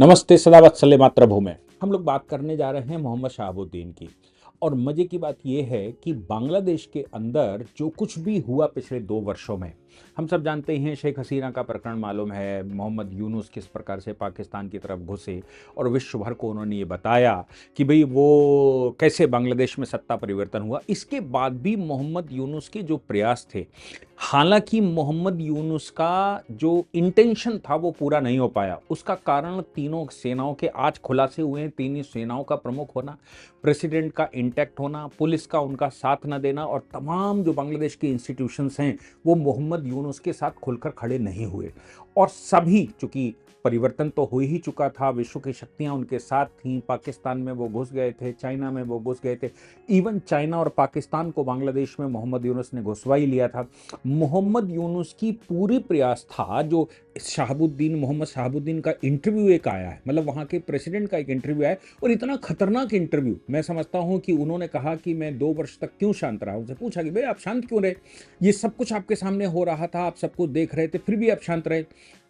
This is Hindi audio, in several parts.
नमस्ते सदा वत्सले मातृभूमि। हम लोग बात करने जा रहे हैं मोहम्मद शहाबुद्दीन की। और मजे की बात यह है कि बांग्लादेश के अंदर जो कुछ भी हुआ पिछले 2 वर्षों में, हम सब जानते हैं। शेख हसीना का प्रकरण मालूम है, मोहम्मद यूनुस किस प्रकार से पाकिस्तान की तरफ घुसे और विश्व भर को उन्होंने ये बताया कि भाई वो कैसे बांग्लादेश में सत्ता परिवर्तन हुआ। इसके बाद भी मोहम्मद यूनुस के जो प्रयास थे, हालांकि मोहम्मद यूनुस का जो इंटेंशन था वो पूरा नहीं हो पाया। उसका कारण तीनों सेनाओं के आज खुलासे हुए हैं। तीनों सेनाओं का प्रमुख होना, प्रेसिडेंट का इंटैक्ट होना, पुलिस का उनका साथ न देना और तमाम जो बांग्लादेश के इंस्टीट्यूशंस हैं वो मोहम्मद यूनुस के साथ खुलकर खड़े नहीं हुए। और सभी, चूंकि परिवर्तन तो हो ही चुका था, विश्व की शक्तियां उनके साथ थीं, पाकिस्तान में वो घुस गए थे, चाइना में वो घुस गए थे, इवन चाइना और पाकिस्तान को बांग्लादेश में मोहम्मद यूनुस ने घुसवा ही लिया था। मोहम्मद यूनुस की पूरी प्रयास था, जो मोहम्मद शहाबुद्दीन का इंटरव्यू एक आया है, मतलब वहाँ के प्रेसिडेंट का एक इंटरव्यू आया, और इतना खतरनाक इंटरव्यू मैं समझता हूँ कि उन्होंने कहा कि मैं 2 वर्ष तक क्यों शांत रहा। उनसे पूछा कि भाई आप शांत क्यों रहे, ये सब कुछ आपके सामने हो रहा था, आप सब कुछ देख रहे थे, फिर भी आप शांत रहे।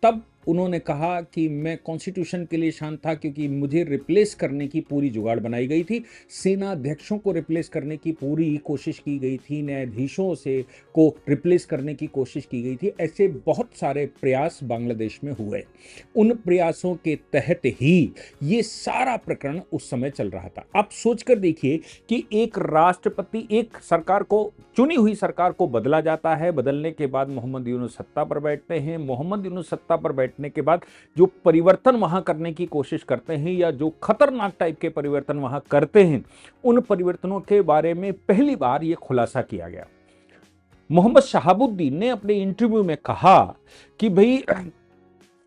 तब उन्होंने कहा कि मैं कॉन्स्टिट्यूशन के लिए शांत था क्योंकि मुझे रिप्लेस करने की पूरी जुगाड़ बनाई गई थी, सेना अध्यक्षों को रिप्लेस करने की पूरी कोशिश की गई थी, न्यायाधीशों से को रिप्लेस करने की कोशिश की गई थी। ऐसे बहुत सारे प्रयास बांग्लादेश में हुए। उन प्रयासों के तहत ही ये सारा प्रकरण उस समय चल रहा था। आप सोचकर देखिए कि एक राष्ट्रपति, एक सरकार को, चुनी हुई सरकार को बदला जाता है, बदलने के बाद मोहम्मद यूनुस सत्ता पर बैठते हैं। मोहम्मद यूनुस सत्ता पर बैठने के बाद जो परिवर्तन वहां करने की कोशिश करते हैं या जो खतरनाक टाइप के परिवर्तन वहां करते हैं, उन परिवर्तनों के बारे में पहली बार यह खुलासा किया गया। मोहम्मद शहाबुद्दीन ने अपने इंटरव्यू में कहा कि भाई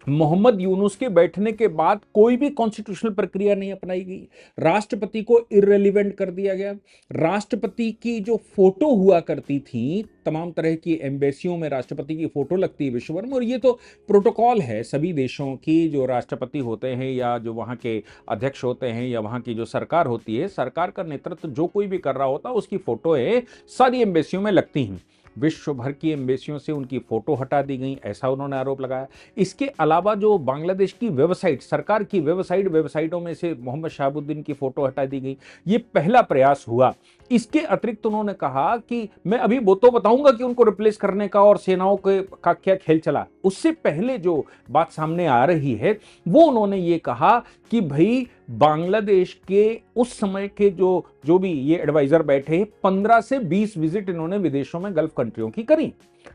मोहम्मद यूनुस के बैठने के बाद कोई भी कॉन्स्टिट्यूशनल प्रक्रिया नहीं अपनाई गई, राष्ट्रपति को इररिलेवेंट कर दिया गया। राष्ट्रपति की जो फोटो हुआ करती थी, तमाम तरह की एम्बेसियों में राष्ट्रपति की फोटो लगती है विश्व भर में, और ये तो प्रोटोकॉल है सभी देशों की, जो राष्ट्रपति होते हैं या जो वहाँ के अध्यक्ष होते हैं या वहाँ की जो सरकार होती है, सरकार का नेतृत्व जो कोई भी कर रहा होता है उसकी फोटोएं सारी एम्बेसियों में लगती हैं। विश्व भर की एम्बेसियों से उनकी फोटो हटा दी गई, ऐसा उन्होंने आरोप लगाया। इसके अलावा जो बांग्लादेश की वेबसाइट, सरकार की वेबसाइटों में से मोहम्मद शहाबुद्दीन की फोटो हटा दी गई। ये पहला प्रयास हुआ। इसके अतिरिक्त उन्होंने कहा कि मैं अभी वो तो बताऊंगा कि उनको रिप्लेस करने का और सेनाओं का क्या खेल चला। उससे पहले जो बात सामने आ रही है वो उन्होंने ये कहा कि भाई बांग्लादेश के उस समय के जो भी ये एडवाइजर बैठे, 15 से 20 विजिट इन्होंने विदेशों में गल्फ कंट्रियों की करी।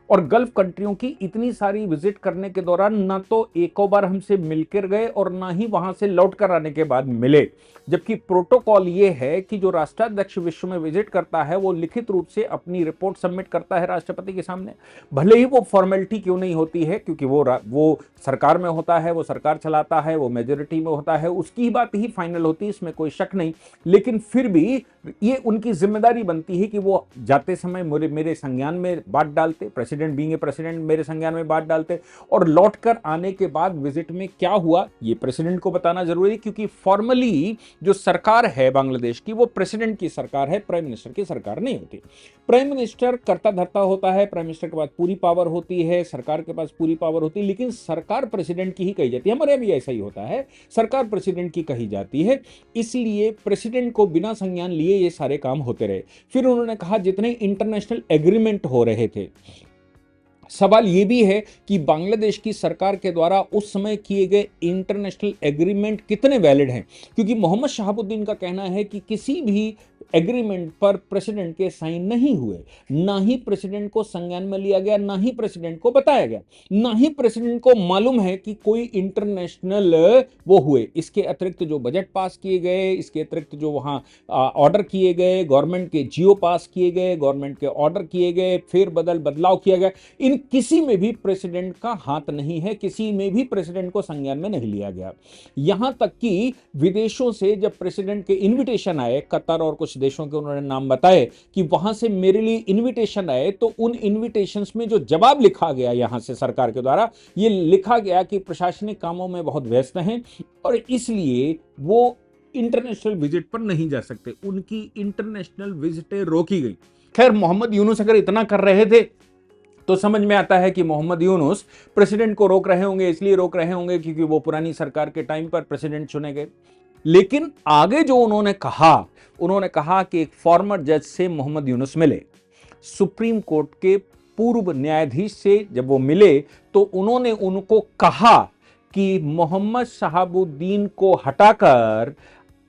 और गल्फ कंट्रियों की इतनी सारी विजिट करने के दौरान ना तो एको बार हमसे मिलकर गए और ना ही वहां से लौट कर आने के बाद मिले। जबकि प्रोटोकॉल ये है कि जो राष्ट्राध्यक्ष विश्व में विजिट करता है वो लिखित रूप से अपनी रिपोर्ट सबमिट करता है राष्ट्रपति के सामने, भले ही वो फॉर्मेलिटी क्यों नहीं होती है, क्योंकि वो सरकार में होता है, वो सरकार चलाता है, वो मेजोरिटी में होता है, उसकी ही बात ही फाइनल होती है, इसमें कोई शक नहीं। लेकिन फिर भी ये उनकी जिम्मेदारी बनती है कि वो जाते समय मेरे संज्ञान में बात डालते, प्रेसिडेंट बीइंग ए प्रेसिडेंट मेरे संज्ञान में बात डालते, और लौटकर आने के बाद विजिट में क्या हुआ ये प्रेसिडेंट को बताना जरूरी है, क्योंकि फॉर्मली जो सरकार है बांग्लादेश की वो प्रेसिडेंट की सरकार है, प्राइम मिनिस्टर की सरकार नहीं होती। प्राइम मिनिस्टर करता धरता होता है, प्राइम मिनिस्टर के पास पूरी पावर होती है, सरकार के पास पूरी पावर होती है, लेकिन सरकार प्रेसिडेंट की ही कही जाती है। हमारे भी ऐसा ही होता है, सरकार प्रेसिडेंट की कही जाती है। इसलिए प्रेसिडेंट को बिना संज्ञान लिए ये सारे काम होते रहे। फिर उन्होंने कहा जितने इंटरनेशनल एग्रीमेंट हो रहे थे, सवाल यह भी है कि बांग्लादेश की सरकार के द्वारा उस समय किए गए इंटरनेशनल एग्रीमेंट कितने वैलिड हैं, क्योंकि मोहम्मद शहाबुद्दीन का कहना है कि किसी भी एग्रीमेंट पर प्रेसिडेंट के साइन नहीं हुए, ना ही प्रेसिडेंट को संज्ञान में लिया गया, ना ही प्रेसिडेंट को बताया गया, ना ही प्रेसिडेंट को मालूम है कि कोई इंटरनेशनल वो हुए। इसके अतिरिक्त जो बजट पास किए गए, इसके अतिरिक्त जो वहां ऑर्डर किए गए, गवर्नमेंट के जियो पास किए गए, गवर्नमेंट के ऑर्डर किए गए, फिर बदलाव किया गया, इन किसी में भी प्रेसिडेंट का हाथ नहीं है, किसी में भी प्रेसिडेंट को संज्ञान में नहीं लिया गया। यहां तक कि विदेशों से जब प्रेसिडेंट के इनविटेशन आए, कतर और कुछ देशों के उन्होंने नाम बताए कि वहां से मेरे लिए इनविटेशन आए, तो उन इनविटेशंस में जो जवाब लिखा गया यहां से सरकार के द्वारा, ये लिखा गया कि प्रशासनिक कामों में बहुत व्यस्त हैं और इसलिए वो इंटरनेशनल विजिट पर नहीं जा सकते, उनकी इंटरनेशनल विजिटें रोकी गई। खैर, मोहम्मद यूनुस अगर इतना कर रहे थे तो समझ में आता है कि मोहम्मद यूनुस प्रेसिडेंट को रोक रहे होंगे, इसलिए रोक रहे होंगे क्योंकि वो पुरानी सरकार के टाइम पर प्रेसिडेंट चुने गए। लेकिन आगे जो उन्होंने कहा कि एक फॉर्मर जज से मोहम्मद यूनुस मिले, सुप्रीम कोर्ट के पूर्व न्यायाधीश से जब वो मिले तो उन्होंने उनको कहा कि मोहम्मद शहाबुद्दीन को हटाकर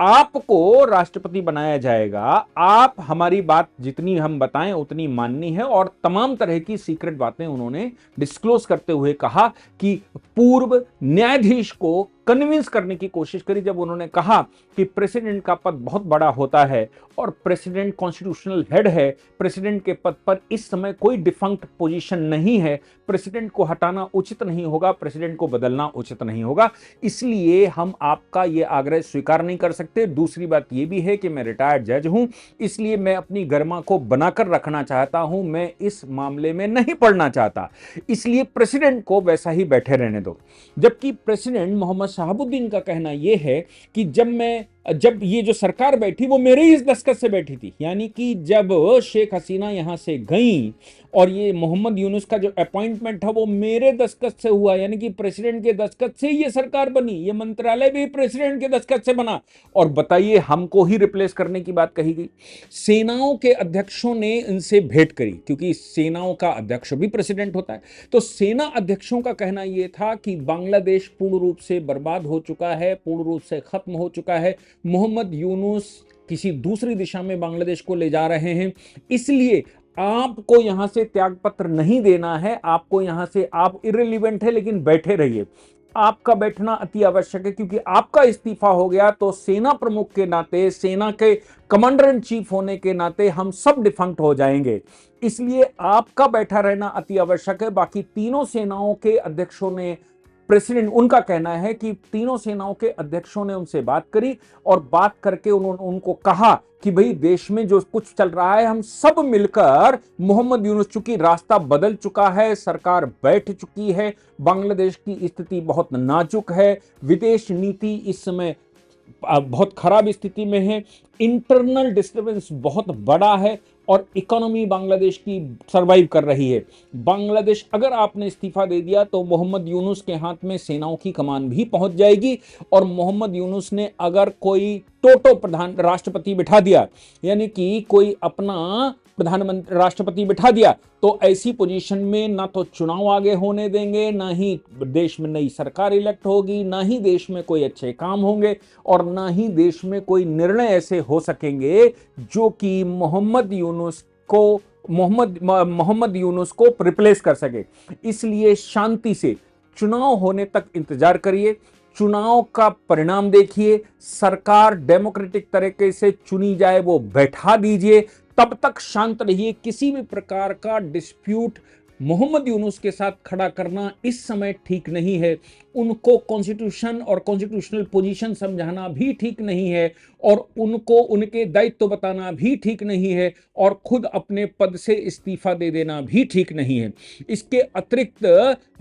आपको राष्ट्रपति बनाया जाएगा, आप हमारी बात जितनी हम बताएं उतनी माननी है, और तमाम तरह की सीक्रेट बातें उन्होंने डिस्क्लोज करते हुए कहा कि पूर्व न्यायाधीश को कन्विंस करने की कोशिश करी जब उन्होंने कहा कि प्रेसिडेंट का पद बहुत बड़ा होता है और प्रेसिडेंट कॉन्स्टिट्यूशनल हेड है, प्रेसिडेंट के पद पर इस समय कोई डिफंक्ट पोजीशन नहीं है, प्रेसिडेंट को हटाना उचित नहीं होगा, प्रेसिडेंट को बदलना उचित नहीं होगा, इसलिए हम आपका यह आग्रह स्वीकार नहीं कर सकते। दूसरी बात यह भी है कि मैं रिटायर्ड जज हूं, इसलिए मैं अपनी गरिमा को बनाकर रखना चाहता हूं, मैं इस मामले में नहीं पड़ना चाहता, इसलिए प्रेसिडेंट को वैसा ही बैठे रहने दो। जबकि प्रेसिडेंट मोहम्मद शहाबुद्दीन का कहना यह है कि जब ये जो सरकार बैठी वो मेरे ही इस दस्तखत से बैठी थी, यानी कि जब शेख हसीना यहां से गई और ये मोहम्मद यूनुस का जो अपॉइंटमेंट था वो मेरे दस्तखत से हुआ, यानी कि प्रेसिडेंट के दस्तखत से ये सरकार बनी, ये मंत्रालय भी प्रेसिडेंट के दस्तखत से बना। और बताइए, हमको ही रिप्लेस करने की बात कही गई। सेनाओं के अध्यक्षों ने इनसे भेंट करी, क्योंकि सेनाओं का अध्यक्ष भी प्रेसिडेंट होता है। तो सेना अध्यक्षों का कहना यह था कि बांग्लादेश पूर्ण रूप से बर्बाद हो चुका है, पूर्ण रूप से खत्म हो चुका है, मोहम्मद यूनुस किसी दूसरी दिशा में बांग्लादेश को ले जा रहे हैं, इसलिए आपको यहां से त्याग पत्र नहीं देना है, आपको यहां से, आप इररिलेवेंट है लेकिन बैठे रहिए, आपका बैठना अति आवश्यक है, क्योंकि आपका इस्तीफा हो गया तो सेना प्रमुख के नाते, सेना के कमांडर इन चीफ होने के नाते हम सब डिफंक्ट हो जाएंगे, इसलिए आपका बैठा रहना अति आवश्यक है। बाकी तीनों सेनाओं के अध्यक्षों ने, प्रेसिडेंट, उनका कहना है कि तीनों सेनाओं के अध्यक्षों ने उनसे बात करी और बात करके उन्होंने उनको कहा कि भाई देश में जो कुछ चल रहा है हम सब मिलकर, मोहम्मद यूनुस, चूंकि रास्ता बदल चुका है, सरकार बैठ चुकी है, बांग्लादेश की स्थिति बहुत नाजुक है, विदेश नीति इस समय बहुत खराब स्थिति में है, इंटरनल डिस्टर्बेंस बहुत बड़ा है और इकोनॉमी बांग्लादेश की सरवाइव कर रही है। बांग्लादेश, अगर आपने इस्तीफा दे दिया तो मोहम्मद यूनुस के हाथ में सेनाओं की कमान भी पहुंच जाएगी, और मोहम्मद यूनुस ने अगर कोई टोटो प्रधान राष्ट्रपति बिठा दिया, यानी कि कोई अपना प्रधानमंत्री राष्ट्रपति बिठा दिया, तो ऐसी पोजीशन में ना तो चुनाव आगे होने देंगे, ना ही देश में नई सरकार इलेक्ट होगी, ना ही देश में कोई अच्छे काम होंगे, और ना ही देश में कोई निर्णय ऐसे हो सकेंगे जो कि मोहम्मद यूनुस को रिप्लेस कर सके। इसलिए शांति से चुनाव होने तक इंतजार करिए, चुनाव का परिणाम देखिए, सरकार डेमोक्रेटिक तरीके से चुनी जाए वो बैठा दीजिए, तब तक शांत रहिए। किसी भी प्रकार का डिस्प्यूट मोहम्मद यूनुस के साथ खड़ा करना इस समय ठीक नहीं है, उनको कॉन्स्टिट्यूशन और कॉन्स्टिट्यूशनल पोजीशन समझाना भी ठीक नहीं है, और उनको उनके दायित्व बताना भी ठीक नहीं है, और खुद अपने पद से इस्तीफा दे देना भी ठीक नहीं है। इसके अतिरिक्त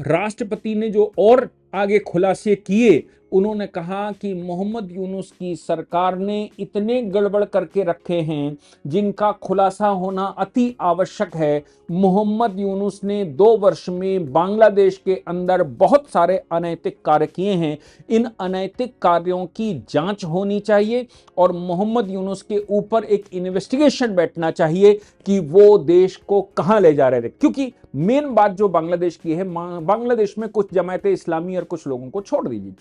राष्ट्रपति ने जो और आगे खुलासे किए, उन्होंने कहा कि मोहम्मद यूनुस की सरकार ने इतने गड़बड़ करके रखे हैं जिनका खुलासा होना अति आवश्यक है। मोहम्मद यूनुस ने 2 वर्ष में बांग्लादेश के अंदर बहुत सारे अनैतिक कार्य किए हैं, इन अनैतिक कार्यों की जांच होनी चाहिए और मोहम्मद यूनुस के ऊपर एक इन्वेस्टिगेशन बैठना चाहिए कि वो देश को कहां ले जा रहे थे। क्योंकि मेन बात जो बांग्लादेश की है, बांग्लादेश में कुछ जमायतें इस्लामी और कुछ लोगों को छोड़ दीजिए,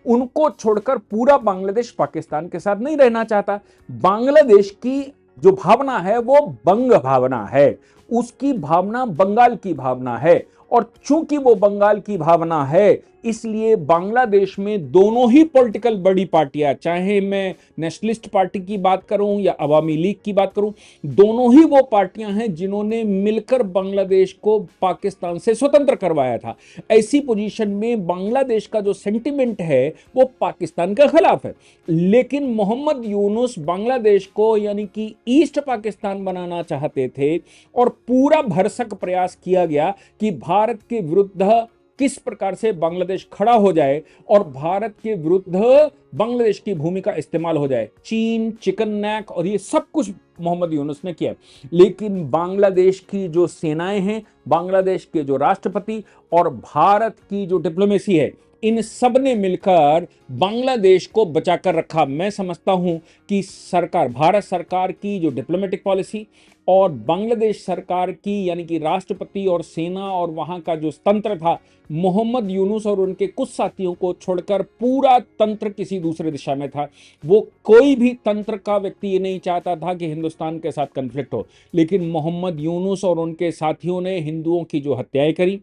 उनको छोड़कर पूरा बांग्लादेश पाकिस्तान के साथ नहीं रहना चाहता। बांग्लादेश की जो भावना है वो बंग भावना है, उसकी भावना बंगाल की भावना है, और चूंकि वो बंगाल की भावना है इसलिए बांग्लादेश में दोनों ही पॉलिटिकल बड़ी पार्टियां, चाहे मैं नेशनलिस्ट पार्टी की बात करूं या अवामी लीग की बात करूं, दोनों ही वो पार्टियां हैं जिन्होंने मिलकर बांग्लादेश को पाकिस्तान से स्वतंत्र करवाया था। ऐसी पोजीशन में बांग्लादेश का जो सेंटिमेंट है वो पाकिस्तान के खिलाफ है, लेकिन मोहम्मद यूनुस बांग्लादेश को यानी कि ईस्ट पाकिस्तान बनाना चाहते थे, और पूरा भरसक प्रयास किया गया कि भारत के विरुद्ध किस प्रकार से बांग्लादेश खड़ा हो जाए और भारत के विरुद्ध बांग्लादेश की भूमि का इस्तेमाल हो जाए। चीन, चिकन नेक और ये सब कुछ मोहम्मद यूनुस ने किया, लेकिन बांग्लादेश की जो सेनाएं हैं, बांग्लादेश के जो राष्ट्रपति और भारत की जो डिप्लोमेसी है, इन सब ने मिलकर बांग्लादेश को बचाकर रखा। मैं समझता हूं कि सरकार, भारत सरकार की जो डिप्लोमेटिक पॉलिसी और बांग्लादेश सरकार की यानी कि राष्ट्रपति और सेना और वहां का जो तंत्र था, मोहम्मद यूनुस और उनके कुछ साथियों को छोड़कर पूरा तंत्र किसी दूसरे दिशा में था। वो कोई भी तंत्र का व्यक्ति ये नहीं चाहता था कि हिंदुस्तान के साथ कन्फ्लिक्ट हो, लेकिन मोहम्मद यूनुस और उनके साथियों ने हिंदुओं की जो हत्याएं करी,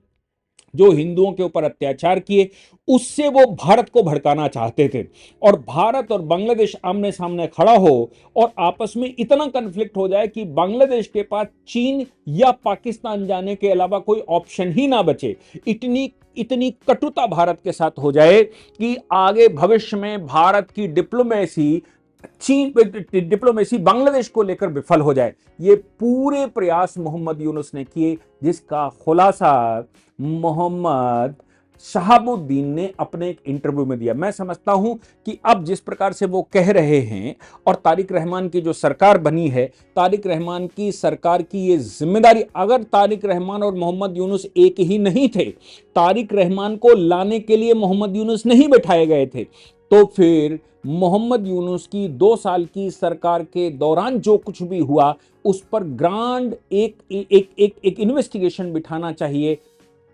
जो हिंदुओं के ऊपर अत्याचार किए, उससे वो भारत को भड़काना चाहते थे। और भारत और बांग्लादेश आमने सामने खड़ा हो और आपस में इतना कन्फ्लिक्ट हो जाए कि बांग्लादेश के पास चीन या पाकिस्तान जाने के अलावा कोई ऑप्शन ही ना बचे। इतनी इतनी कटुता भारत के साथ हो जाए कि आगे भविष्य में भारत की डिप्लोमेसी बांग्लादेश को लेकर विफल हो जाए। ये पूरे प्रयास मोहम्मद यूनुस ने किए, जिसका खुलासा मोहम्मद शहाबुद्दीन ने अपने एक इंटरव्यू में दिया। मैं समझता हूं कि अब जिस प्रकार से वो कह रहे हैं और तारिक रहमान की जो सरकार बनी है, तारिक रहमान की सरकार की ये जिम्मेदारी, अगर तारिक रहमान और मोहम्मद यूनुस एक ही नहीं थे, तारिक रहमान को लाने के लिए मोहम्मद यूनुस नहीं बैठाए गए थे, तो फिर मोहम्मद यूनुस की 2 साल की सरकार के दौरान जो कुछ भी हुआ उस पर ग्रांड एक इन्वेस्टिगेशन बिठाना चाहिए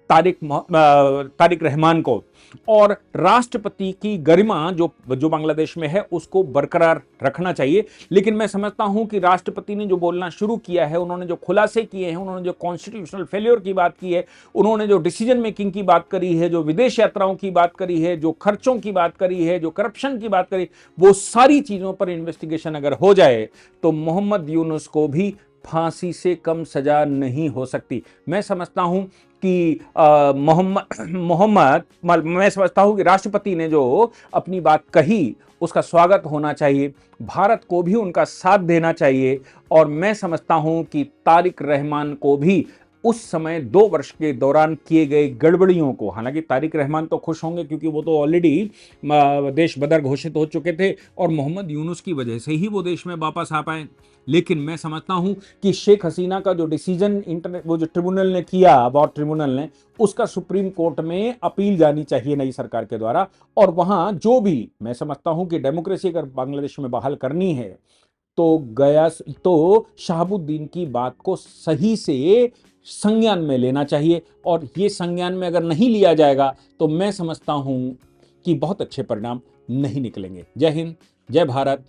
तारिक रहमान को, और राष्ट्रपति की गरिमा जो बांग्लादेश में है उसको बरकरार रखना चाहिए। लेकिन मैं समझता हूं कि राष्ट्रपति ने जो बोलना शुरू किया है, उन्होंने जो खुलासे किए हैं, उन्होंने जो कॉन्स्टिट्यूशनल फेल्योर की बात की है, उन्होंने जो डिसीजन मेकिंग की बात करी है, जो विदेश यात्राओं की बात करी है, जो खर्चों की बात करी है, जो करप्शन की बात करी, वो सारी चीजों पर इन्वेस्टिगेशन अगर हो जाए तो मोहम्मद यूनुस को भी फांसी से कम सजा नहीं हो सकती। मैं समझता हूं कि मैं समझता हूं कि राष्ट्रपति ने जो अपनी बात कही उसका स्वागत होना चाहिए, भारत को भी उनका साथ देना चाहिए, और मैं समझता हूं कि तारिक रहमान को भी उस समय 2 वर्ष के दौरान किए गए गड़बड़ियों को, हालांकि तारिक रहमान तो खुश होंगे क्योंकि वो तो ऑलरेडी देश बदर घोषित हो चुके थे और मोहम्मद यूनुस की वजह से ही वो देश में वापस आ पाए, लेकिन मैं समझता हूं कि शेख हसीना का जो डिसीजन वो जो ट्रिब्यूनल ने किया, वॉर ट्रिब्यूनल ने, उसका सुप्रीम कोर्ट में अपील जानी चाहिए नई सरकार के द्वारा, और वहां जो भी, मैं समझता हूं कि डेमोक्रेसी अगर बांग्लादेश में बहाल करनी है तो शहाबुद्दीन की बात को सही से संज्ञान में लेना चाहिए, और ये संज्ञान में अगर नहीं लिया जाएगा तो मैं समझता हूं कि बहुत अच्छे परिणाम नहीं निकलेंगे। जय हिंद, जय भारत,